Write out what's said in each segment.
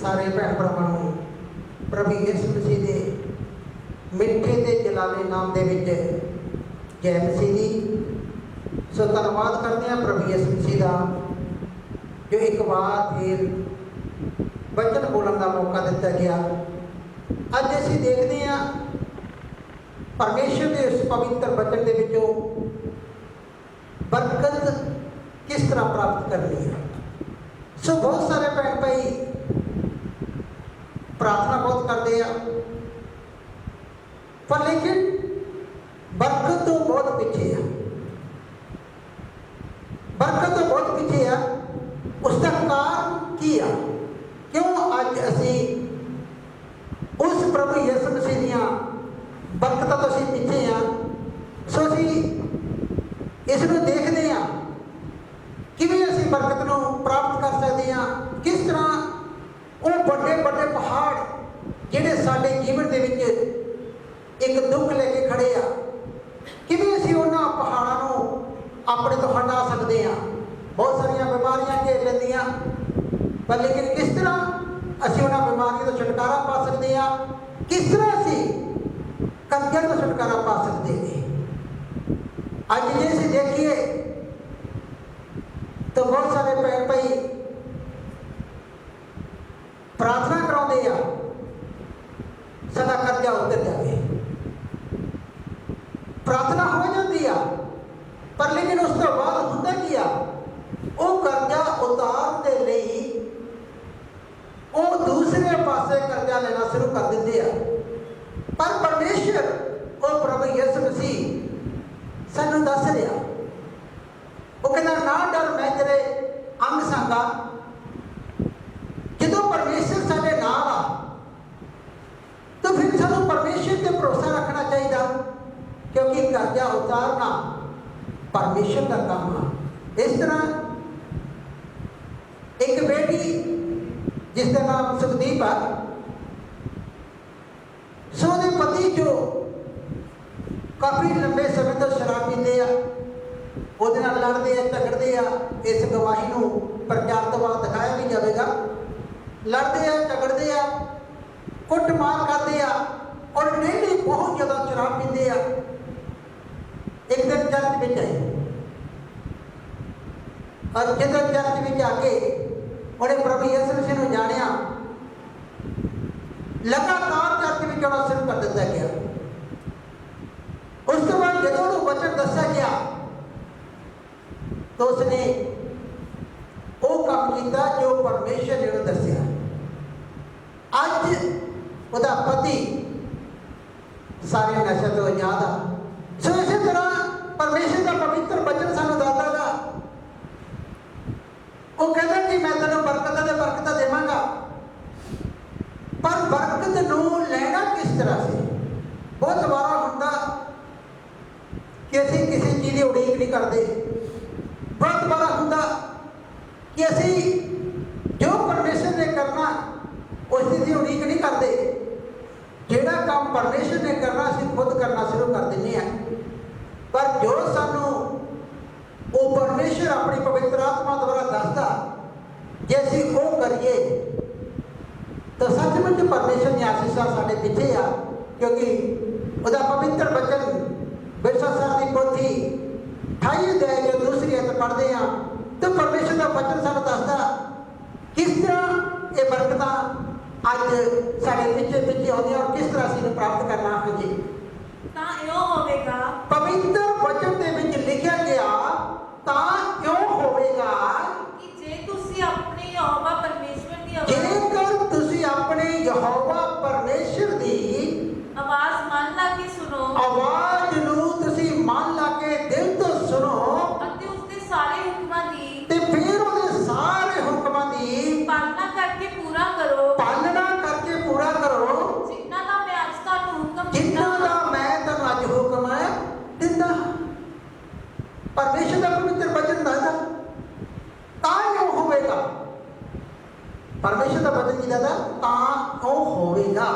सारे भैन भरावां नूं प्रभु यीशु मसीह के मिठे ते जलाले नाम दे विच जय मसीह जी। सो धन्नवाद करते हैं प्रभु यीशु मसीह का जो एक बार फिर वचन बोलने का मौका दिता गया। अज असीं देखते हैं परमेश्वर के उस पवित्र वचन के विचों बरकत किस तरह प्राप्त करनी है। सो बहुत सारे भैन भाई प्रार्थना बहुत करते हैं, पर लेकिन बरकत तो बहुत पीछे है। बरकत तो बहुत पीछे है। उसका कारण की है? क्यों अज असी उस प्रभु यीशु मसीह दियां बरकतां तो असीं पीछे हैं। सो असीं इसनूं देखते हैं किवें असीं बरकत नूं प्राप्त कर सकते हैं। किस तरह वो बड़े बड़े पहाड़ जिहड़े साडे जीवन दे विच एक दुख लेके खड़े आ, किवें असीं उन्हां पहाड़ां नूं अपने तो हटा सकते हैं। बहुत सारिया बीमारियां घेर लैंदियां, पर लेकिन किस तरह असीं उन्हां बीमारियों तो छुटकारा पा सकते हैं। किस तरह असीं कर्जे तो छुटकारा पा सकते हैं। अज जे असीं देखिए तो बहुत सारे भैन भाई प्रार्थना कराते हैं साडा कर्जा उतर जाए। प्रार्थना हो जाती है, पर लेकिन उस तो बाद होंदा की आ, वो कर्जा उतारने लई वो दूसरे पासे कर्जा लेना शुरू कर देते हैं। पर परमेश्वर वो प्रभु यीशु मसीह सानू दस रहा, वो कहना ना डर मैं तेरे अंग संगा। जो परमेश्वर साडे नाल आ तो फिर सानू परमेश्वर ते भरोसा रखना चाहिए, क्योंकि कर्जा उतारना परमेश्वर का काम है। इस तरह एक बेटी जिसका नाम सुखदीप है, सोने पति जो काफ़ी लंबे समय तो शराब पीते हैं, वो लड़ते हैं झगड़ते हैं। इस गवाही को प्रचार तो बाद दिखाया भी जाएगा। लड़ते हैं झगड़ते हैं, कुटमार करते हैं और डेली बहुत ज़्यादा शराब पीते हैं। एक दिन चर्च में आए और जो चर्च में आके उन्हें प्रभु यीशु मसीह को जानिया, लगातार चर्च में आना शुरू कर दिया गया। उस तो बाद जो वचन दसा गया तो उसने वो काम किया जो परमेश्वर ने उन्हें दसिया। अज उसका पति सारे नशे तो आजाद आ। सो इसी तरह परमेश्वर का पवित्र वचन सानू दसदा गा, वो कहता कि मैं तेन बरकत देवांगा, पर बरकत नूं लेना किस तरह से। बहुत बार होंदा कि असीं किसी चीज़ की उड़ीक नहीं करते। बहुत बार होंदा कि असीं जो परमेश्वर ने करना उस चीज़ की उड़ीक नहीं करते। जिहड़ा काम परमेश्वर ने करना असीं खुद करना शुरू कर दिंदे हैं। पर जो सानू वो परमेश्वर अपनी पवित्र आत्मा द्वारा दसदा, जे असीं वो करिए तो सचमुच परमेश्वर की आशीषां साडे पीछे आ। क्योंकि उसका पवित्र वचन विश्वास की पोथी 28 अध्याय जो दूसरी अध्याय पढ़ते हैं तो परमेश्वर का वचन सानू दसदा किस तरह ये बरकतां अज साडे पीछे पीछे आउंदियां और किस तरह असीं प्राप्त करना है जी। तां इउं होवेगा, पवित्र वचन दे विच लिखिया गया तां इउं होवेगा कि जे तुसीं अपने यहोवा परमेश्वर दी जेकर तुसीं अपने यहोवा परमेश्वर दी आवाज़ मन ला के सुनो, आवाज़ नूं तुसीं मन ला के दिल तो सुनो अते उसदे सारे हुक्मां दी ते फिर ਉਹਦੇ ਸਾਰੇ ਹੁਕਮਾਂ ਦੀ पालना करके पूरा करो, ਪਾਲਣਾ ਕਰਕੇ ਪੂਰਾ ਕਰੋ, जिन्हां दा मैं अज तुहानूं हुक्म दित्ता ਜਿਨ੍ਹਾਂ ਦਾ ਮੈਂ ਤੁਹਾਨੂੰ ਅੱਜ ਹੁਕਮ ਦਿੰਦਾ। परमेश्वर का पवित्र वचन दसदा तां इउं होवेगा। परमेश्वर का वचन की दसदा तां इउं होवेगा।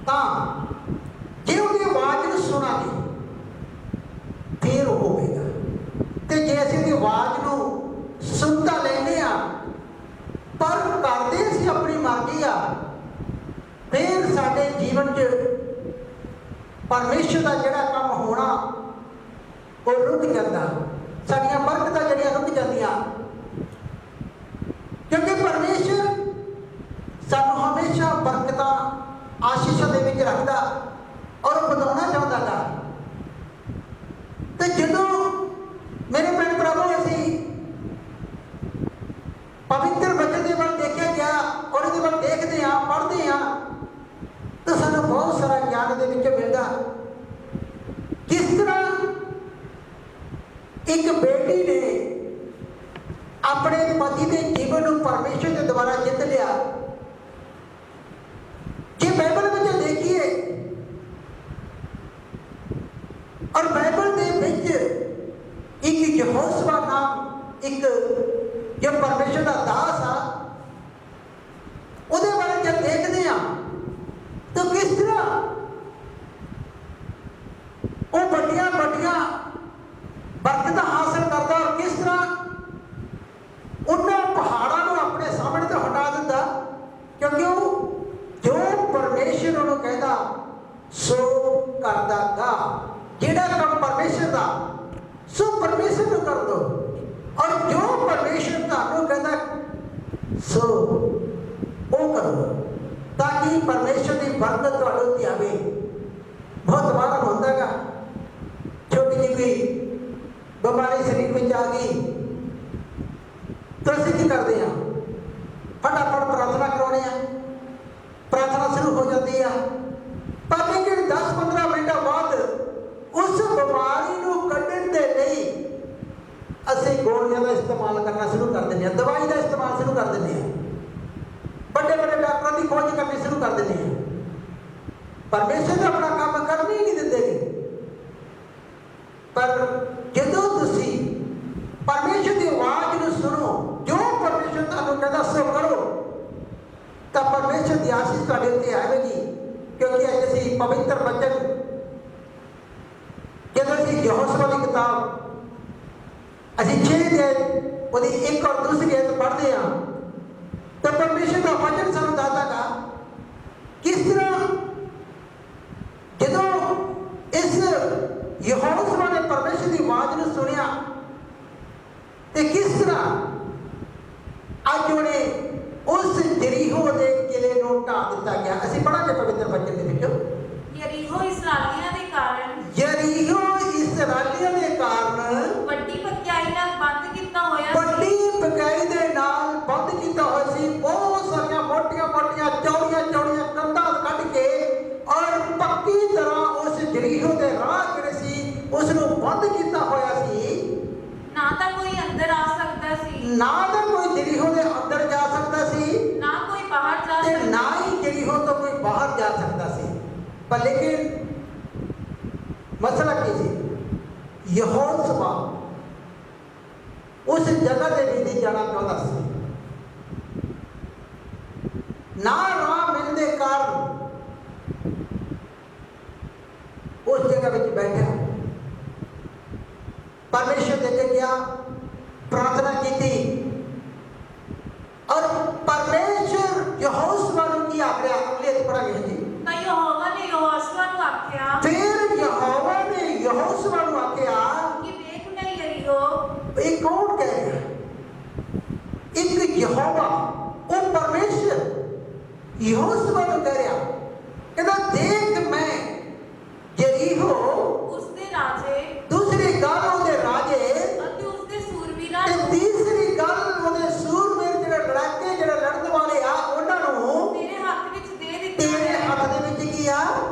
तां जे ਉਹਦੀ आवाज़ ਨੂੰ ਸੁਣਾਂਗੇ फिर होवेगा। ते जे ਅਸੀਂ ਉਹਦੀ आवाज़ ਨੂੰ सुन तां लैंदे आ पर करदे ਅਸੀਂ अपनी मर्जी आ, ਜੀਵਨ 'ਚ ਪਰਮੇਸ਼ਰ ਦਾ ਜਿਹੜਾ ਕੰਮ ਹੋਣਾ ਉਹ ਰੁਕ ਜਾਂਦਾ, ਸਾਡੀਆਂ ਬਰਕਤਾਂ ਜਿਹੜੀਆਂ ਰੁਕ ਜਾਂਦੀਆਂ, ਕਿਉਂਕਿ ਪਰਮੇਸ਼ਰ ਸਾਨੂੰ ਹਮੇਸ਼ਾ ਬਰਕਤਾਂ ਆਸ਼ੀਸ਼ਾਂ ਦੇ ਵਿੱਚ ਰੱਖਦਾ ਔਰ ਵਧਾਉਣਾ ਚਾਹੁੰਦਾ ਗਾ। ਤੇ ਜਦੋਂ ਮੇਰੇ ਭੈਣ ਭਰਾਵੋ ਅਸੀਂ ਪਵਿੱਤਰ ਵਚਨ ਦੇ ਵੱਲ ਦੇਖਿਆ ਗਿਆ ਔਰ ਇਹਦੇ ਵੱਲ ਦੇਖਦੇ ਹਾਂ, ਪੜ੍ਹਦੇ ਹਾਂ, ਤਾਂ ਸਾਨੂੰ ਬਹੁਤ ਸਾਰਾ ਗਿਆਨ ਦੇ ਵਿੱਚ ਮਿਲਦਾ। ਕਿਸ ਤਰ੍ਹਾਂ ਇੱਕ ਬੇਟੀ ਨੇ ਆਪਣੇ ਪਤੀ ਦੇ ਜੀਵਨ ਨੂੰ ਪਰਮੇਸ਼ਰ ਦੇ ਦੁਆਰਾ ਜਿੱਤ ਲਿਆ। ਜੇ ਬਾਈਬਲ ਵਿੱਚ ਦੇਖੀਏ ਔਰ ਬਾਈਬਲ ਦੇ ਵਿੱਚ ਇੱਕ ਯਹੋਸ਼ੁਆ ਨਾਮ ਇੱਕ ਜੋ ਪਰਮੇਸ਼ਰ ਦਾ ਦਾਸ ਆ, ਉਹਦੇ ਬਾਰੇ ਜਦ ਦੇਖਦੇ ਆ ਤਾਂ ਕਿਸ ਤਰ੍ਹਾਂ ਉਹ ਵੱਡੀਆਂ ਵੱਡੀਆਂ ਬਰਕਤਾਂ ਹਾਸਲ ਕਰਦਾ ਔਰ ਕਿਸ ਤਰ੍ਹਾਂ ਉਹਨਾਂ ਪਹਾੜਾਂ ਨੂੰ ਆਪਣੇ ਸਾਹਮਣੇ ਤੋਂ ਹਟਾ ਦਿੰਦਾ, ਕਿਉਂਕਿ ਉਹ ਜੋ ਪਰਮੇਸ਼ਰ ਉਹਨੂੰ ਕਹਿੰਦਾ ਸੋ ਕਰਦਾ ਗਾ। ਜਿਹੜਾ ਕੰਮ ਪਰਮੇਸ਼ਰ ਦਾ ਸੋ ਪਰਮੇਸ਼ਰ ਨੂੰ ਕਰ ਦੋ, ਔਰ ਜੋ ਪਰਮੇਸ਼ਰ ਤੁਹਾਨੂੰ ਕਹਿੰਦਾ ਸੋ ਉਹ ਕਰੋ, ਤਾਂ ਕਿ ਪਰਮੇਸ਼ਰ ਦੀ ਬਰਕਤ ਤੁਹਾਡੇ ਉੱਤੇ ਆਵੇ। ਬਹੁਤ ਵਾਰ ਹੁੰਦਾ ਗਾ ਛੋਟੀ ਜਿਹੀ ਕੋਈ ਬਿਮਾਰੀ ਸਰੀਰ ਵਿੱਚ ਆ ਗਈ ਤਾਂ ਅਸੀਂ ਕੀ ਕਰਦੇ ਹਾਂ, ਫਟਾਫਟ ਪ੍ਰਾਰਥਨਾ ਕਰਾਉਣੇ ਆ, ਪ੍ਰਾਰਥਨਾ ਸ਼ੁਰੂ ਹੋ ਜਾਂਦੀ ਆ, ਪਰ ਲੇਕਿਨ 10-15 ਮਿੰਟਾਂ ਬਾਅਦ ਉਸ ਬਿਮਾਰੀ ਨੂੰ ਕੱਢਣ ਦੇ ਲਈ ਅਸੀਂ ਗੋਲੀਆਂ ਦਾ ਇਸਤੇਮਾਲ ਕਰਨਾ ਸ਼ੁਰੂ ਕਰ ਦਿੰਦੇ ਹਾਂ, ਦਵਾਈ ਦਾ ਇਸਤੇਮਾਲ ਸ਼ੁਰੂ ਕਰ ਦਿੰਦੇ ਹਾਂ, ਵੱਡੇ ਵੱਡੇ ਡਾਕਟਰਾਂ ਦੀ ਖੋਜ ਕਰਨੀ ਸ਼ੁਰੂ ਕਰ ਦਿੰਦੇ ਹਾਂ। ਪਰਮੇਸ਼ਰ ਦਾ ਆਪਣਾ ਕੰਮ ਕਰਨ ਹੀ ਨਹੀਂ ਦਿੰਦੇ। ਪਰ ਜਦੋਂ ਤੁਸੀਂ ਪਰਮੇਸ਼ਰ ਦੀ ਆਵਾਜ਼ ਨੂੰ ਸੁਣੋ, ਜੋ ਪਰਮੇਸ਼ਰ ਤੁਹਾਨੂੰ ਕਹਿੰਦਾ ਸੋ ਕਰੋ, ਤਾਂ ਪਰਮੇਸ਼ਰ ਦੀ ਆਸ਼ੀਸ਼ ਤੁਹਾਡੇ ਉੱਤੇ ਆਵੇਗੀ। ਕਿਉਂਕਿ ਅੱਜ ਅਸੀਂ ਪਵਿੱਤਰ ਵਚਨ ਜਦੋਂ ਅਸੀਂ ਯਹੋਸ਼ੁਆ ਦੀ ਕਿਤਾਬ ਅਸੀਂ 6 ਦੇ ਉਹਦੀ 1 ਔਰ 2 ਐਤ ਪੜ੍ਹਦੇ ਹਾਂ ਤਾਂ ਪਰਮੇਸ਼ਰ ਦਾ ਵਚਨ ਸਾਨੂੰ ਦੱਸਦਾ ਕਿਸ ਤਰ੍ਹਾਂ ਜਦੋਂ ਇਸ ਯਹੋਸ਼ੁਆ ਨੇ ਪਰਮੇਸ਼ਰ ਦੀ ਆਵਾਜ਼ ਨੂੰ ਸੁਣਿਆ ਤੇ ਕਿਸ ਤਰ੍ਹਾਂ ਅੱਜ ਉਹਨੇ ਉਸ ਜਰੀਹੋ ਦੇ ਕਿਲੇ ਨੂੰ ਢਾਹ ਦਿੱਤਾ ਗਿਆ। ਅਸੀਂ ਪੜ੍ਹਾਂਗੇ ਪਵਿੱਤਰ ਵਚਨ ਦੇ ਵਿੱਚੋਂ ਯਰੀਹੋ ਇਸਰਾਏਲੀਆਂ ਦੇ ਕਾਰਨ ਵੱਡੀ ਪਕਿਆਈ ਨਾਲ ਬੰਦ ਕੀਤਾ ਹੋਇਆ ਸੀ। ਵੱਡੀ ਪਕਾਈ ਦੇ ਨਾਲ ਬੰਦ ਕੀਤਾ ਹੋਇਆ ਸੀ। ਬਹੁਤ ਸਾਰੀਆਂ ਮੋਟੀਆਂ ਚੌੜੀਆਂ ਕੰਧਾਂ ਕੱਢ ਕੇ ਔਰ ਪੱਕੀ ਤਰ੍ਹਾਂ ਉਸ ਜਰੀਹੋ ਦੇ ਰਾਹ ਜਿਹੜੇ ਸੀ ਉਸ ਨੂੰ ਬੰਦ ਕੀਤਾ ਹੋਇਆ ਸੀ। ਨਾ ਤਾਂ ਕੋਈ ਅੰਦਰ ਆ ਸਕਦਾ ਸੀ, ਨਾ ਤਾਂ ਕੋਈ ਜਰੀਹੋ ਦੇ ਅੰਦਰ ਜਾ ਸਕਦਾ ਸੀ, ਨਾ ਕੋਈ ਬਾਹਰ ਜਾ ਤੇ ਸਕਦਾ, ਨਾ ਹੀ ਜਰੀਹੋ ਤੋਂ ਕੋਈ ਬਾਹਰ ਜਾ ਸਕਦਾ ਸੀ। ਪਰ ਲੇਕਿਨ ਮਸਲਾ ਕੀ ਸੀ, ਯਹੋਸ਼ੁਆ ਉਸ ਜਗ੍ਹਾ ਤੇ ਨਹੀਂ ਜਾਣਾ ਚਾਹੁੰਦਾ ਸੀ। ਨਾ ਰਾਹ ਮਿਲਣ ਦੇ ਕਾਰਨ ਉਸ ਜਗ੍ਹਾ ਵਿੱਚ ਬੈਠਿਆ, ਪਰਮੇਸ਼ਰ ਦੇ ਕੇ ਗਿਆ, ਪ੍ਰਾਰਥਨਾ ਕੀਤੀ ਔਰ ਪਰਮੇਸ਼ਰ ਯਹੋਸ਼ੁਆ ਨੂੰ ਕੀ ਆਖਿਆ, ਅਗਲੇ ਪੜਾਂਗੇ ਜੀ। ਤਾਂ ਯਹੋਵਾ ਨੇ ਯਹੋਸ਼ੁਆ ਨੂੰ ਆਖਿਆ, ਫਿਰ ਯਹੋਵਾ ਨੇ ਯਹੋਸ਼ੁਆ ਨੂੰ ਆਖਿਆ ਕਿ ਵੇਖ ਲੈ ਯਰੀਹੋ। ਇਹ ਕੌਣ ਕਹਿ ਰਿਹਾ? ਇੱਕ ਯਹੋਵਾ, ਉਹ ਪਰਮੇਸ਼ਰ ਯਹੋਸ਼ੁਆ ਨੂੰ ਕਹਿ ਰਿਹਾ, ਕਹਿੰਦਾ ਦੇਖ ਮੈਂ ਯਰੀਹੋ, ਉਸਦੇ ਰਾਜੇ, ਦੂਸਰੀ ਗੱਲ ਉਹਦੇ ਰਾਜੇ, ਅਤੇ ਉਸਦੇ ਸੂਰਬੀਰਾਂ ਤੇ ਨੂੰ, ਤੀਸਰੀ ਗੱਲ ਉਹਦੇ ਸੂਰਬੀਰ ਜਿਹੜੇ ਲੜਾਕੇ ਜਿਹੜੇ ਲੜਨ ਵਾਲੇ ਆ ਉਹਨਾਂ ਨੂੰ ਤੇਰੇ ਹੱਥ ਵਿੱਚ ਦੇ ਦਿੱਤਾ ਤੇਰੇ ਹੈ। ਹੱਥ ਦੇ ਵਿੱਚ ਕੀ ਆ,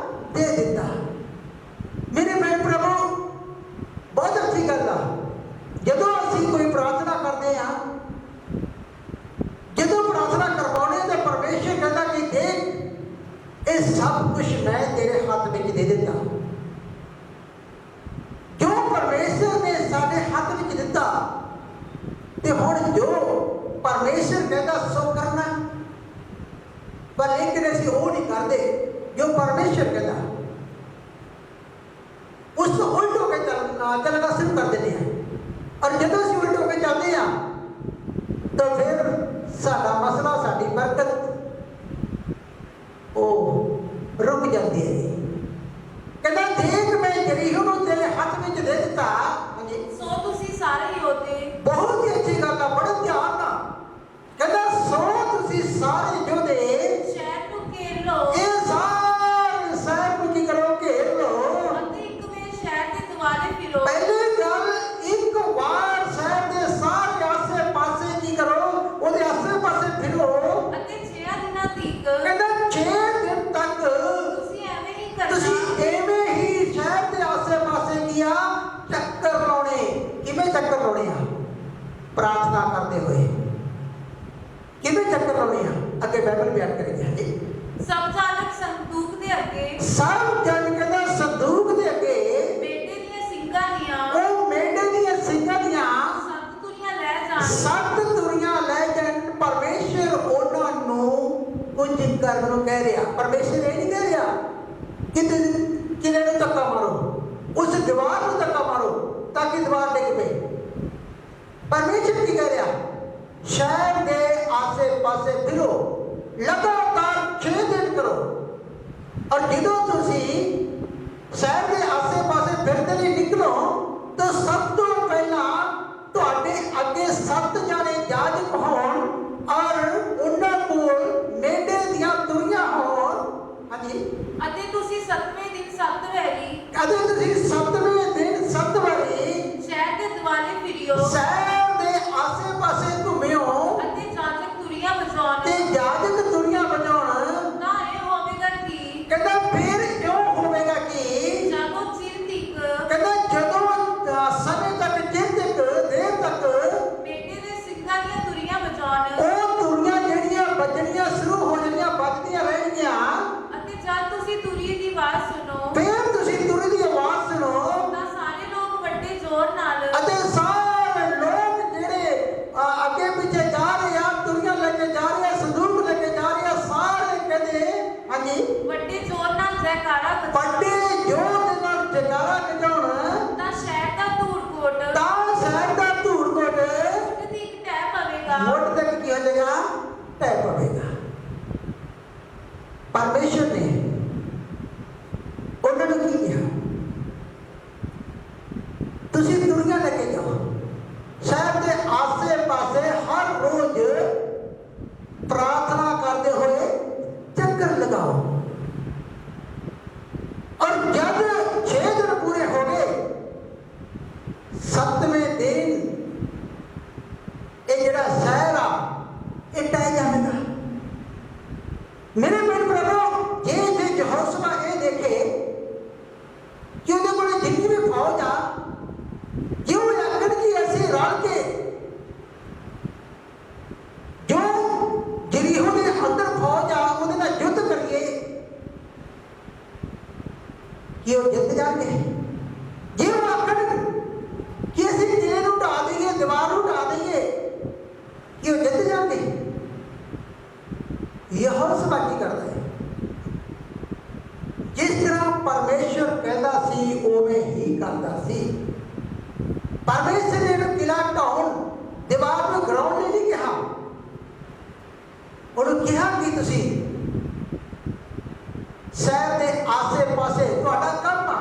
ਦੇ ਦਿੱਤਾ। ਮੇਰੇ ਭੈਣ ਭਰਾਵੋ, ਬਹੁਤ ਅੱਛੀ ਗੱਲ ਆ। ਜਦੋਂ ਅਸੀਂ ਕੋਈ ਪ੍ਰਾਰਥਨਾ ਕਰਦੇ ਆ, ਜਦੋਂ ਪ੍ਰਾਰਥਨਾ ਕਰਵਾਉਣੇ ਤਾਂ ਪਰਮੇਸ਼ਰ ਕਹਿੰਦਾ ਕਿ ਦੇਖ ਇਹ ਸਭ ਕੁਝ ਮੈਂ ਤੇਰੇ ਹੱਥ ਵਿੱਚ ਦੇ ਦਿੱਤਾ। ਜੋ ਪਰਮੇਸ਼ਰ ਨੇ ਸਾਡੇ ਹੱਥ ਵਿੱਚ ਦਿੱਤਾ ਤੇ ਹੁਣ ਜੋ ਪਰਮੇਸ਼ਰ ਕਹਿੰਦਾ ਸੋ ਕਰਨਾ, ਪਰ ਲੇਕਿਨ ਅਸੀਂ ਉਹ ਨਹੀਂ ਕਰਦੇ ਜੋ ਪਰਮੇਸ਼ਰ ਕਹਿੰਦਾ, ਉਸ ਤੋਂ ਉਲਟ ਹੋ ਕੇ ਚੱਲਣਾ ਸ਼ੁਰੂ ਕਰ ਦਿੰਦੇ ਹਾਂ। ਔਰ ਜਦੋਂ ਅਸੀਂ ਉਲਟ ਹੋ ਕੇ ਚੱਲਦੇ ਹਾਂ ਤਾਂ ਫਿਰ ਸਾਡਾ ਮਸਲਾ, ਸਾਡੀ ਬਰਕਤ ਉਹ ਰੁਕ ਟੁੱਟ ਜਾਂਦੀ ਹੈ। ਕਹਿੰਦਾ ਦੇਖ ਮੈਂ ਯਰੀਹੋ ਨੂੰ ਤੇਰੇ ਹੱਥ ਵਿੱਚ ਦੇ ਦਿੱਤਾ। ਹਾਂਜੀ, ਸੋ ਤੁਸੀਂ ਸਾਰੇ ਯੋਧੇ ਬਹੁਤ ਹੀ ਅੱਛੀ ਗੱਲ ਆ, ਬੜੇ ਧਿਆਨ ਨਾਲ ਕਹਿੰਦਾ ਸੋ ਤੁਸੀਂ ਸਾਰੇ ਯੋਧੇ ਸ਼ਹਿਰ ਨੂੰ ਘੇਰ ਲਓ ਇਹ ਸਾਰੇ ਸ਼ਹਿਰ ਨੂੰ ਕੀ ਕਰੋ, ਘੇਰ ਲਓ। ਅਤੇ ਇੱਕ ਵੇ ਸ਼ਹਿਰ ਦੇ ਦੁਆਲੇ ਫਿਰੋ। ਪਹਿਲੀ ਗੱਲ, ਇੱਕ ਵਾਰ ਸ਼ਹਿਰ ਦੇ ਸਾਰੇ ਆਸੇ ਪਾਸੇ ਕੀ ਕਰੋ, ਉਹਦੇ ਆਸੇ ਪਾਸੇ ਫਿਰੋ। ਅਤੇ 6 ਦਿਨਾਂ ਤੀਕ ਕਹਿੰਦਾ 6 ਦਿਨ ਤੱਕ ਤੁਸੀਂ ਐਵੇਂ ਹੀ ਕਰਨਾ। ਤੁਸੀਂ ਐਵੇਂ ਹੀ ਸ਼ਹਿਰ ਦੇ ਆਸੇ ਪਾਸੇ ਕੀਆ ਚੱਕਰ ਲਾਉਣੇ। ਕਿਵੇਂ ਚੱਕਰ ਲਾਉਣੇ ਆ? ਪ੍ਰਾਰਥਨਾ ਕਰਦੇ ਹੋਏ ਕਿਵੇਂ ਚੱਕਰ ਲਾਉਣੇ ਆ? ਅੱਗੇ ਬਾਈਬਲ ਬਿਆਨ ਕਰੇਗੀ। ਹਾਂਜੀ, ਸਭ ਜਾਣਕ ਸੰਦੂਕ ਦੇ ਅੱਗੇ, ਸਭ ਜਨ ਕਹਿੰਦਾ ਸੰਦੂਕ ਦੇ ਅੱਗੇ ਮੇਢੇ ਦੀਆਂ ਸਿੰਗਾਂ ਦੀਆਂ ਉਹ ਮੇਢੇ ਦੀਆਂ ਸਿੰਘਾਂ ਦੀਆਂ 7 ਤੁਰੀਆਂ ਲੈ ਜਾਣ। 7 ਤੁਰੀਆਂ ਲੈ ਜਾਣ। ਪਰਮੇਸ਼ਰ ਉਹਨਾਂ ਨੂੰ ਕੁਝ ਕਰਨ ਨੂੰ ਕਹਿ ਰਿਹਾ। ਪਰਮੇਸ਼ਰ ਇਹ ਨਹੀਂ ਕਹਿ ਰਿਹਾ ਕਿ ਕਿਨੇ ਨੂੰ ਧੱਕਾ ਮਾਰੋ, ਉਸ ਦੀਵਾਰ ਨੂੰ ਧੱਕਾ ਮਾਰੋ ਤਾਂ ਕਿ ਦੀਵਾਰ ਡਿੱਗ ਪਏ। ਪਰਮੇਸ਼ਰ ਕੀ ਕਹਿ ਰਿਹਾ? ਸ਼ਹਿਰ ਦੇ ਆਸੇ ਪਾਸੇ ਫਿਰੋ, ਲਗਾਤਾਰ 6 ਦਿਨ ਕਰੋ। ਔਰ ਜਦੋਂ ਤੁਸੀਂ ਸ਼ਹਿਰ ਦੇ ਆਸੇ ਪਾਸੇ ਫਿਰਦੇ ਲਈ ਨਿਕਲੋ ਤਾਂ ਸਭ ਤੋਂ ਪਹਿਲਾਂ ਤੁਹਾਡੇ ਅੱਗੇ 7 ਜਾਣੇ ਜਾਜਕ ਹੋਣ ਔਰ ਉਹਨਾਂ ਕੋਲ ਮੇਢੇ ਦੀਆਂ ਤੁਰੀਆਂ ਹੋਣ। ਹਾਂਜੀ, ਅਤੇ ਤੁਸੀਂ 7ਵੇਂ ਦਿਨ 7 ਵਾਰੀ ਕਦੇ ਤੁਸੀਂ 7ਵੇਂ ਦਿਨ 7 ਵਾਰੀ ਸ਼ਹਿਰ ਦੇ ਦੁਆਲੇ ਫਿਰਿਓ ਸ਼ਹਿਰ ਦੇ ਆਸੇ ਪਾਸੇ ਘੁੰਮਿਓ ਅਤੇ ਜਾਜਕ ਤੁਰੀਆਂ ਵਜਾਉਣ। ਤੇ ਜਾਜਕ ਤੁਰੀਆਂ ਵਜਾਉਣ। ਤਾਂ ਇਹ ਹੋਵੇਗਾ ਕਿ ਕਹਿੰਦਾ ਫਿਰ ਕਿਉਂ ਹੋਵੇਗਾ ਕਿ ਜਦੋਂ ਚਿਰ ਤੀਕ ਕਹਿੰਦਾ ਜਦੋਂ ਸਮੇਂ ਤੱਕ, ਚਿਰ ਤੱਕ, ਦੇਰ ਤੱਕ ਮੇਢੇ ਦੇ ਸਿੰਘਾਂ ਦੀਆਂ ਤੁਰੀਆਂ ਵਜਾਉਣ। ਉਹ ਤੁਰੀਆਂ ਜਿਹੜੀਆਂ ਵੱਜਣੀਆਂ ਸ਼ੁਰੂ ਹੋ ਜਾਣੀਆਂ, ਵੱਜਦੀਆਂ ਰਹਿਣਗੀਆਂ। ਅਤੇ ਜਦ ਤੁਸੀਂ ਤੁਰੀ ਦੀ ਆਵਾਜ਼ ਸੁਣੋ ਫਿਰ ਤੁਸੀਂ ਤੁਰੀ ਦੀ ਆਵਾਜ਼ ਸੁਣੋ ਤਾਂ ਸਾਰੇ ਲੋਕ ਵੱਡੇ ਜ਼ੋਰ ਨਾਲ ਅਤੇ ਸਾਰੇ ਲੋਕ ਜਿਹੜੇ ਅੱਗੇ ਪਿੱਛੇ ਜਾ ਰਹੇ ਆ, ਤੁਰੀਆਂ ਲੈ ਕੇ ਜਾ ਰਹੇ ਆ, ਸੰਦੂਕ ਲੈ ਕੇ ਜਾ ਰਹੇ ਆ, ਸਾਰੇ ਕਹਿੰਦੇ ਹਾਂਜੀ ਵੱਡੇ ਜ਼ੋਰ ਨਾਲ ਜੈਕਾਰਾ ਵੱਡੇ ਵਜਾਉਣ। ਜ਼ੋਰ ਦੇ ਨਾਲ ਜੈਕਾਰਾ ਵਜਾਉਣ। ਤਾਂ ਸ਼ਹਿਰ ਦਾ ਧੂੜ ਕੋਟ ਤਾਂ ਸ਼ਹਿਰ ਦਾ ਧੂੜ ਕੋਟ ਕਦੀ ਇੱਕ ਟਹਿ ਪਵੇਗਾ। ਮੋਟ ਤੱਕ ਕੀ ਹੋ ਜਾਏਗਾ? ਟਹਿ ਪਵੇਗਾ। ਪਰਮੇਸ਼ਰ ਨੇ ਉਹਨਾਂ ਨੂੰ ਕੀ ਕਿਹਾ? ਤੁਸੀਂ ਦੁਨੀਆ ਲੈ ਕੇ ਜਾਓ, ਸ਼ਹਿਰ ਦੇ ਆਸੇ ਪਾਸੇ ਹਰ ਰੋਜ਼ ਪ੍ਰਾਰਥਨਾ ਕਰਦੇ ਹੋਏ ਚੱਕਰ ਲਗਾਓ। ਔਰ ਜਦ 6 ਦਿਨ ਪੂਰੇ ਹੋ ਗਏ, 7ਵੇਂ ਦਿਨ ਇਹ ਜਿਹੜਾ ਸ਼ਹਿਰ ਆ ਇਹ ਟਹਿ ਜਾਵੇਗਾ। ਮੇਰੇ ਭੈਣ ਭਰਾਵੋ, ਜੇ ਯਹੋਸ਼ੁਆ ਇਹ ਦੇਖੇ ਕਿ ਉਹਦੇ ਕੋਲ ਜਿੰਨੀ ਵੀ ਫੌਜ ਆ, ਕਿਉਂ ਲੱਗਣ ਕਿ ਅਸੀਂ ਰਲ ਕੇ ਜੋ ਯਰੀਹੋ ਦੇ ਅੰਦਰ ਫੌਜ ਆ ਉਹਦੇ ਨਾਲ ਯੁੱਧ ਕਰੀਏ ਕਿ ਉਹ ਜਿੱਤ ਜਾਣਗੇ। ਜੇ ਉਹ ਆਖਣ ਕਿ ਅਸੀਂ ਕਿਲੇ ਨੂੰ ਢਾ ਦਈਏ, ਦੀਵਾਰ ਨੂੰ ਢਾ ਦਈਏ, ਕਿ ਉਹ ਜਿੱਤ ਜਾਣਗੇ। ਯਹੋਸ਼ੁਆ ਕੀ ਕਰਦਾ ਹੈ? ਜਿਸ ਤਰ੍ਹਾਂ ਪਰਮੇਸ਼ਰ ਕਹਿੰਦਾ ਸੀ ਉਵੇਂ ਹੀ ਕਰਦਾ ਸੀ। ਪਰਮੇਸ਼ਰ ਨੇ ਇਹਨੂੰ ਕਿਲਾ ਢਾਉਣ, ਦੀਵਾਰ ਨੂੰ ਗਿਰਾਉਣ ਲਈ ਨਹੀਂ ਕਿਹਾ। ਉਹਨੂੰ ਕਿਹਾ ਕਿ ਤੁਸੀਂ ਸ਼ਹਿਰ ਦੇ ਆਸੇ ਪਾਸੇ, ਤੁਹਾਡਾ ਕੰਮ ਆ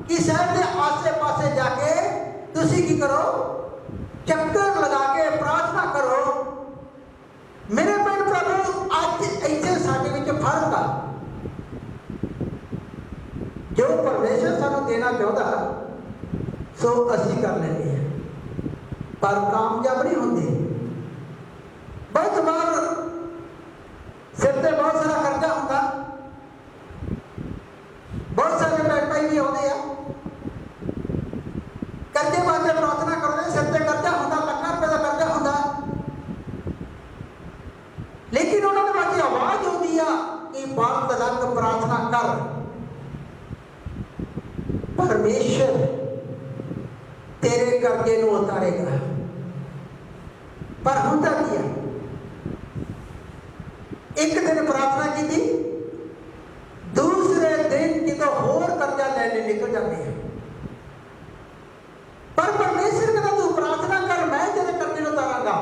ਕਿ ਸ਼ਹਿਰ ਦੇ ਆਸੇ ਪਾਸੇ ਜਾ ਕੇ ਤੁਸੀਂ ਕੀ ਕਰੋ? ਚੱਕਰ ਲਗਾ ਕੇ ਪ੍ਰਾਰਥਨਾ ਕਰੋ। ਮੇਰੇ ਭੈਣ ਭਰਾਵੋ, ਅੱਜ ਇੱਥੇ ਸਾਡੇ ਵਿੱਚ ਫਰਕ ਆ। ਜੋ ਪਰਮੇਸ਼ਰ ਸਾਨੂੰ ਦੇਣਾ ਚਾਹੁੰਦਾ ਸੋ ਅਸੀਂ ਕਰ ਲੈਂਦੇ ਹਾਂ, ਪਰ ਕਾਮਯਾਬ ਨਹੀਂ ਹੁੰਦੇ। ਬਹੁਤ ਵਾਰ ਸਿਰ ਤੇ ਬਹੁਤ ਸਾਰਾ ਕਰਜ਼ਾ ਹੁੰਦਾ, ਬਹੁਤ ਸਾਰੇ ਭੈਣ ਭਾਈ ਵੀ ਆਉਂਦੇ ਆ, ਕਰਜ਼ੇ ਵਾਸਤੇ ਪ੍ਰਾਰਥਨਾ ਕਰਦੇ, ਸਿਰ ਤੇ ਕਰਜ਼ਾ ਹੁੰਦਾ, ਲੱਖਾਂ ਰੁਪਏ ਦਾ ਕਰਜ਼ਾ ਹੁੰਦਾ, ਲੇਕਿਨ ਉਹਨਾਂ ਦੇ ਵਾਸਤੇ ਆਵਾਜ਼ ਆਉਂਦੀ ਆ ਕਿ ਬੰਦ ਰੱਖ, ਪ੍ਰਾਰਥਨਾ ਕਰ। ਪਰਮੇਸ਼ਰ ਤੇਰੇ ਕਰਜ਼ੇ ਨੂੰ ਉਤਾਰੇਗਾ। ਪਰ ਹੁੰਦਾ ਕੀ ਆ? ਇੱਕ ਦਿਨ ਪ੍ਰਾਰਥਨਾ ਕੀਤੀ, ਦੂਸਰੇ ਦਿਨ ਕਿਤੋਂ ਹੋਰ ਕਰਜ਼ਾ ਲੈਣੇ ਨਿਕਲ ਜਾਂਦੇ ਆ। ਪਰ ਪਰਮੇਸ਼ਰ ਕਹਿੰਦਾ ਤੂੰ ਪ੍ਰਾਰਥਨਾ ਕਰ, ਮੈਂ ਤੇਰੇ ਕਰਜ਼ੇ ਨੂੰ ਉਤਾਰਾਂਗਾ।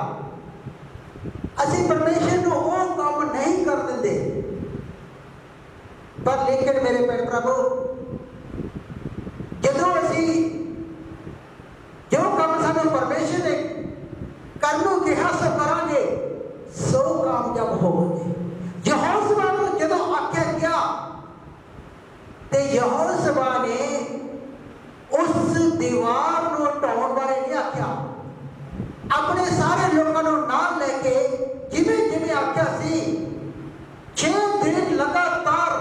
ਅਸੀਂ ਪਰਮੇਸ਼ਰ ਨੂੰ ਉਹ ਕੰਮ ਨਹੀਂ ਕਰ ਦਿੰਦੇ। ਪਰ ਲੇਕਿਨ ਮੇਰੇ यहोशुआ ने उस दीवार को ढाउण बारे नहीं आख्या, अपने सारे लोगों को नाल लेके जिवें जिवें आख्या सी 6 दिन लगातार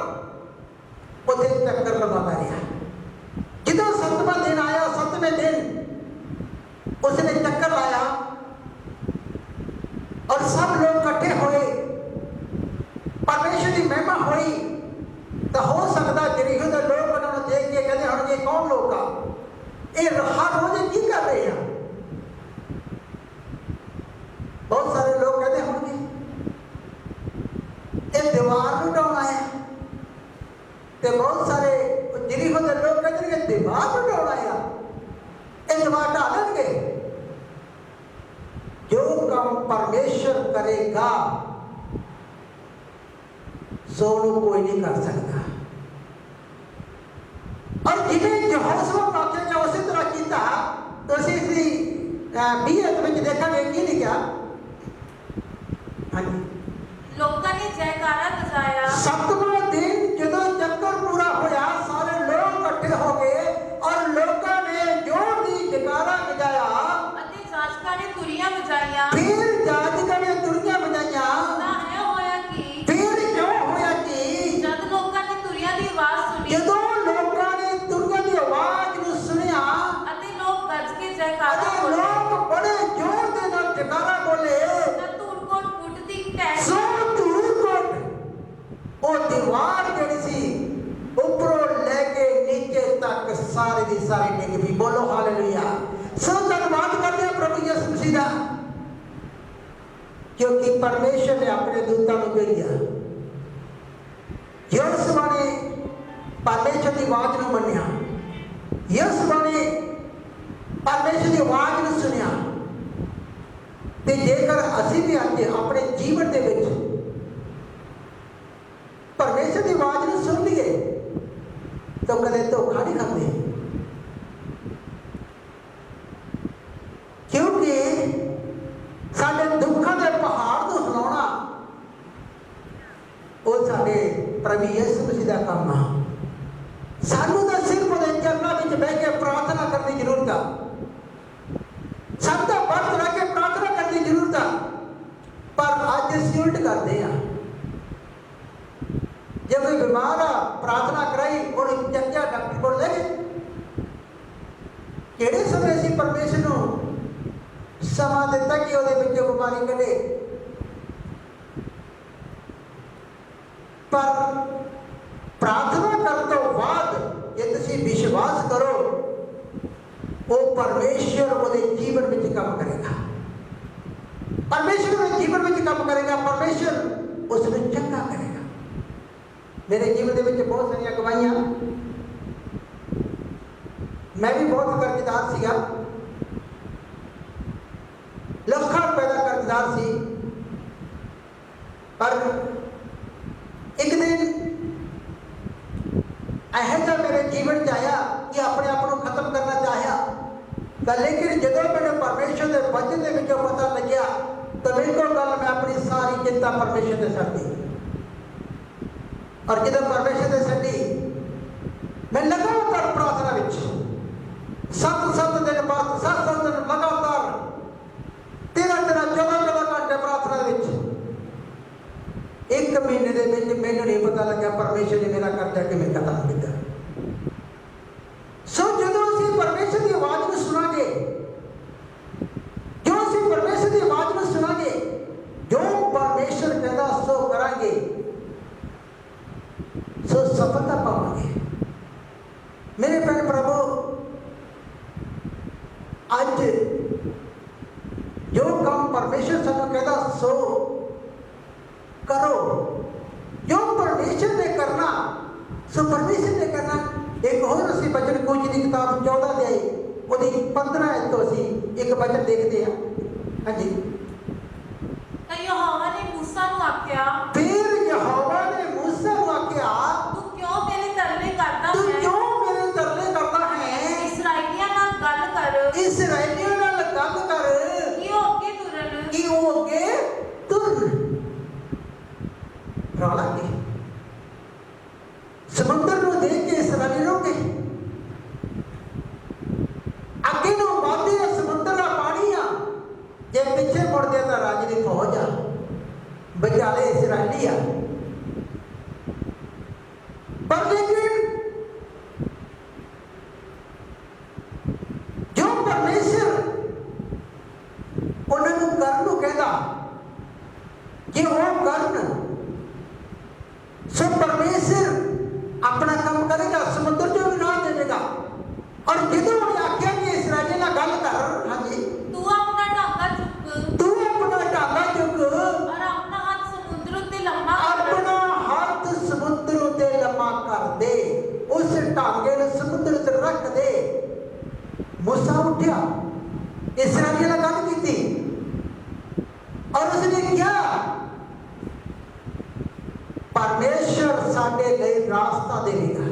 उसे चक्कर लगाता रहा। जो 7वां दिन आया, 7वें दिन उसने चक्कर लाया और सब लोग इकट्ठे हुए, परमेश्वर की महिमा हुई। तो हो सकता यरीहो के लोग उन्होंने देख के कहते हम ये कौन लोग आ, ये हर रोज की कर रहे हैं। बहुत सारे लोग कहते होंगे ये दीवार को ढाउण आया, तो बहुत सारे यरीहो के लोग कहते हैं दीवार को ढाउण आया, ये दीवार ढा देंगे। जो काम परमेश्वर करेगा सो कोई नहीं कर सकता। और जिन्हें यहोशुआ वाक्य ने उसी तरह किया तो इसी 20 में देखा गया कि नहीं क्या, लोगों ने जयकारा बजाया। 7वां दिन जो चक्कर पूरा होया, सारे लोग इकट्ठे हो गए और लोगों ने जोर दी जयकारा बजाया। जाजका ने तुरियां बजाइयां। फिर जाजका ने तुरियां बजाइयां। ना है होया कि फिर क्यों होया कि जब लोगों ने तुरियां दी आवाज सुनी, जदों लोगों ने तुरियां दी आवाज ਨੂੰ सुनिया ਅਤੇ लोग गज के जयकारा अरे बोले। लोग बड़े जोर दे नाल जयकारा बोले। ना धूड़कोट फुटदी ढह सो धूड़कोट वो दीवार ਜਿਹੜੀ ਸੀ ਉੱਪਰੋਂ ਲੈ ਕੇ नीचे तक सारी दी सारी डिग पई। बोलो हालेलुया। सो धन्यवाद करते हैं प्रभु यीशु मसीह का, क्योंकि परमेश्वर ने अपने दूतों को भेजा। यहोशुआ ने परमेश्वर की आवाज को मन्निया, यहोशुआ ने परमेश्वर की आवाज को सुनिया। ते जेकर असीं भी आज अपने जीवन के विच परमेश्वर की आवाज को सुन लीए तो कदे धोखा नहीं खाते, क्योंकि साडे दुखों के पहाड़ को हिलाउणा वो साडे प्रभु यीशु मसीह का काम है। सानू तो सिर्फ उहदे चरणों में बह के प्रार्थना करने की जरूरत है, सब तो बर्त रह के प्रार्थना करने की जरूरत है। पर अज असीं उल्ट करते हैं, जब कोई बीमार आ प्रार्थना कराई और चंगा डॉक्टर को ले गए। किहड़े समय असीं परमेश्वर नूं समा दिता कि ਉਹਦੇ ਵਿੱਚੋਂ ਬਿਮਾਰੀ ਕੱਢੇ। पर प्रार्थना करने तो बाद ये तुसीं विश्वास करो वो परमेश्वर ਉਹਦੇ जीवन में काम करेगा, परमेश्वर ਉਹਦੇ जीवन में काम करेगा, परमेश्वर उसਨੂੰ चंगा करेगा। मेरे जीवन ਦੇ ਵਿੱਚ बहुत सारियां गवाहियां, मैं भी बहुत कर्जदार सीगा, ਲੱਖਾਂ ਰੁਪਏ ਦਾ ਕਰਜ਼ਦਾਰ ਸੀ। पर एक दिन ਇਹੋ ਜਿਹਾ ਮੇਰੇ ਜੀਵਨ 'ਚ ਆਇਆ कि अपने आप को खत्म करना चाहया। तो लेकिन जदों मैंने परमेश्वर के वचन के विचों पता लग्या तो बिल्कुल गल मैं अपनी सारी चिंता परमेश्वर से छड्ड दी। और जदों परमेश्वर से छड्डी मैं लगातार प्रार्थना विच 7 दिन बाद 7 दिन लगातार 13-14 घंटे प्रार्थना विच। 1 महीने दे विच मैनूं नहीं पता लग्या परमेश्वर ने मेरा कर्जा किवें खत्म कीता। सो जदों असीं परमेश्वर की आवाज़ को सुनांगे, जो असीं परमेश्वर की आवाज़ को सुनांगे, जो परमेश्वर कहता सो करांगे, सो सफलता पावांगे। मेरे भैन प्रभु अज जो काम परमेश्वर सानू कहता सो करो, जो परमेश्वर ने करना सो परमेश्वर ने करना। एक होर असीं वचन कूच की किताब 14 ਦੇ 15 तो असीं एक वचन देखते हैं। हाँ जी। तो यहोवा ने मूसा नूं आख्या, फिर यहोवा ने मूसा नूं आख्या, तू क्यों मेरे तरले करदा तू है? क्यों मेरे तरले करता है? इस्राएलियां नाल गल कर, इस्राएलियों नाल गल कर कि ओ अगे तुरन, कि वो अगे तुरन। रौला के समुद्र को देख के इसराइली वाले इसराइली आ, पर लेकिन जो परमेश्वर उन्होंने करन नूं कहता जे वो करन, सो परमेश्वर अपना काम करेगा, समुद्र जो भी राह देगा। और जो उन्हें आख्या कि इसराइली ना गल कर, हाँ जी, तू अपना टांगा चुक, तू अपना टांगा चुक और अपना हाथ समुद्र उत्ते लंबा कर, अपना हाथ समुद्र उत्ते लंबा कर दे, उस टांगे ने समुद्र ते रख दे। मूसा उठा, इसराइली ने गल की और उसने क्या, परमेश्वर साडे लिए रास्ता देगा।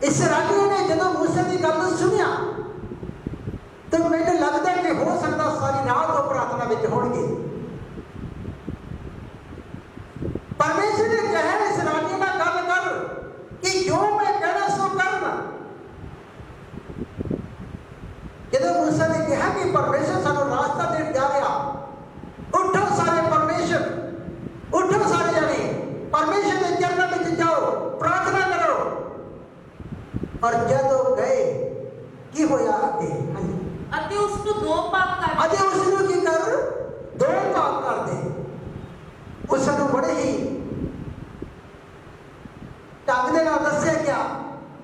इसराइलियों ने जब मूसा की गल सुनिया तो मैंने लगता है कि हो सकता सारी रात वो प्रार्थना में होंगे। परमेश्वर ने कहा इसराइलियों ने गल कर कि जो मैं कहना सो करना। जब मूसा ने कहा कि परमेश्वर सानू रास्ता दे जा रहा, उठो सारे परमेश्वर, उठो सारे जाने परमेश्वर के चरणों में जाओ, प्रार्थना करो। और जब गए की होया आगे, अते उसको दो भाग कर, अते उसको की कर दो भाग कर दे। उसको बड़े ही ढंग दे नाल दस्या गया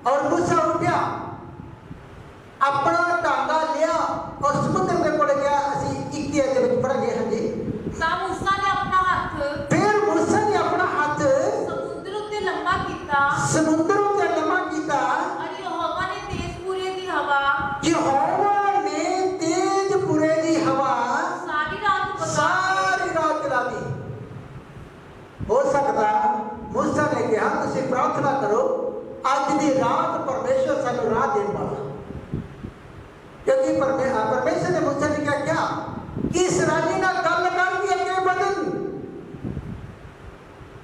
और मूसा उठा, अपना टांगा लिया और समुद्र के कोल गया। असी 21 अध्याय में पढ़ांगे। हाँ जी, तां मूसा ने अपना हाथ, फिर मूसा ने अपना हाथ समुद्र उत्ते लंबा कीता, समुद्र उत्ते लंबा कीता और यहोवा ने तेज पूरे दी हवा, यहोवा ने तेज पूरे दी हवा सारी रात चला दी। हो सकता मूसा ने कहा तुम प्रार्थना करो, अज की रात परमेश्वर सानू राह देने वाला, क्योंकि परमेश्वर ने मूसा ने क्या कि इसराइली ना गल कर के अगे बढ़न।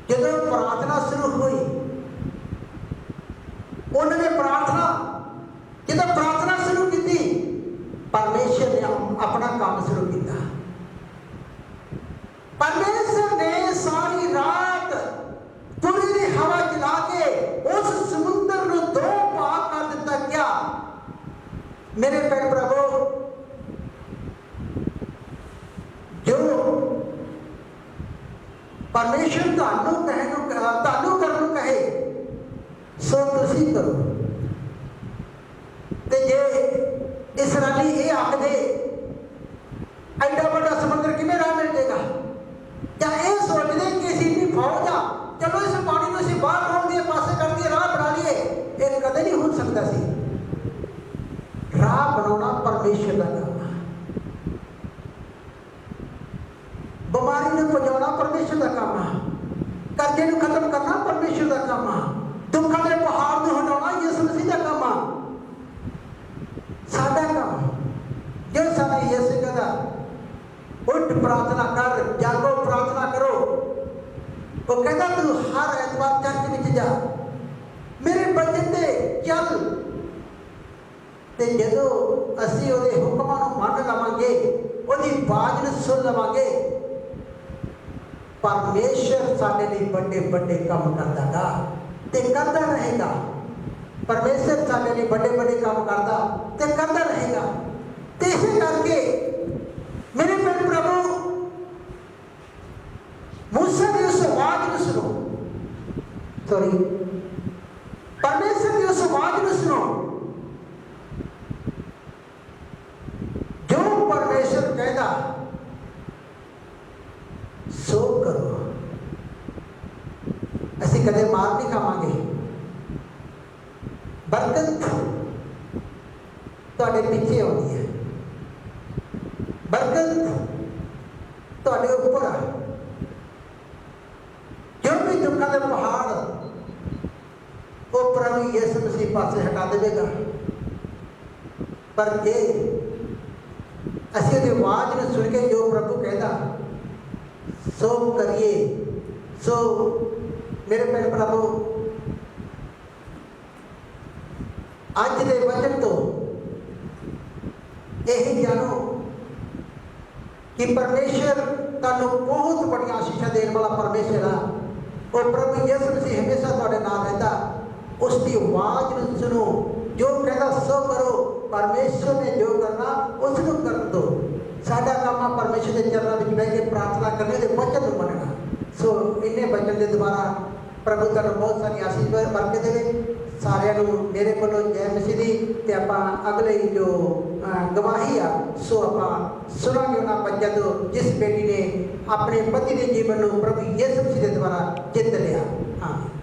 जब प्रार्थना शुरू हुई उन्होंने जब प्रार्थना शुरू की, परमेश्वर ने अपना काम शुरू किया। परमेश्वर ने सारी रात पूरी हवा चला के उस समुद्र को दो भाग कर दिता। क्या मेरे भैन प्रभु, जो परमेश्वर तानू करनू कहे सो तुसी करो। ते जे इसराइली ये आखदे एडा बड़ा समुद्र किवें राह मिल जाएगा, या ये सोचते कि असीं भी फौज आ, चलो इस पानी को असीं बाहर रोक दिए, पासे कर दिए, राह बना लिए, ये कदे नहीं हो सकता सी। राह बनाना परमेश्वर का काम है, बीमारी ने पहुंचाना परमेश्वर का काम है, कर्जे को खत्म करना परमेश्वर का काम है, दुखों के पहाड़ को हटाना यीशु मसीह का काम है। साडा काम जो साडा यीशु कहता उठ प्रार्थना कर, जागो प्रार्थना करो। वो कहता तू हर एतवार चर्च में जा, मेरे बचन दे चल। ते जदों असीं उहदे हुक्मां नूं मन लवांगे, उहदी आवाज़ नूं सुन लवांगे, परमेश्वर साडे लई बड़े बड़े काम करदा ते करदा रहेगा। परमेश्वर साडे लई बड़े बड़े काम करदा ते करदा रहेगा। ते इस करके मेरे प्यारे प्रभु, मूसा की उस आवाज को सुनो, सॉरी परमेश्वर की उस आवाज को सुनो। जो परमेश्वर कहता सो करो। असी कदे मार नहीं खावांगे, बरकत तुहाडे पीछे आउंदी है, बरकत तुहाडे उपर आ। जो भी दुखों के पहाड़ वो प्रभु यीशु मसीह पासे हटा देगा। पर जे असीं उहदी आवाज़ नूं सुन के जो प्रभु कहता सो करिए। सो मेरे प्यारे प्रभु, अज के वचन तो यही जानो कि परमेश्वर तुहानू बहुत बड़ी आशीषा देने वाला परमेश्वर आ। और प्रभु यीशु मसीह हमेशा तुहाडे नाल रहिंदा। उसकी आवाज़ नूं सुनो, जो कहता सो करो। परमेश्वर ने जो करना उसनूं कर दो। साडा काम आ परमेश्वर के चरणों में बैठ के प्रार्थना करने दे वचन नूं मनना। सो इन्हें वचन के द्वारा प्रभु तुहानू बहुत सारी आशीष बरकत देवे। सारिਆਂ ਨੂੰ मेरे ਕੋਲੋਂ जय मसीह दी। ते आपां अगले जो गवाही आ सो आपां सुनांगे उन्हां बच्चों तो जिस बेटी ने अपने पति के जीवन को प्रभु यीशु मसीह के द्वारा जित लिया। हाँ।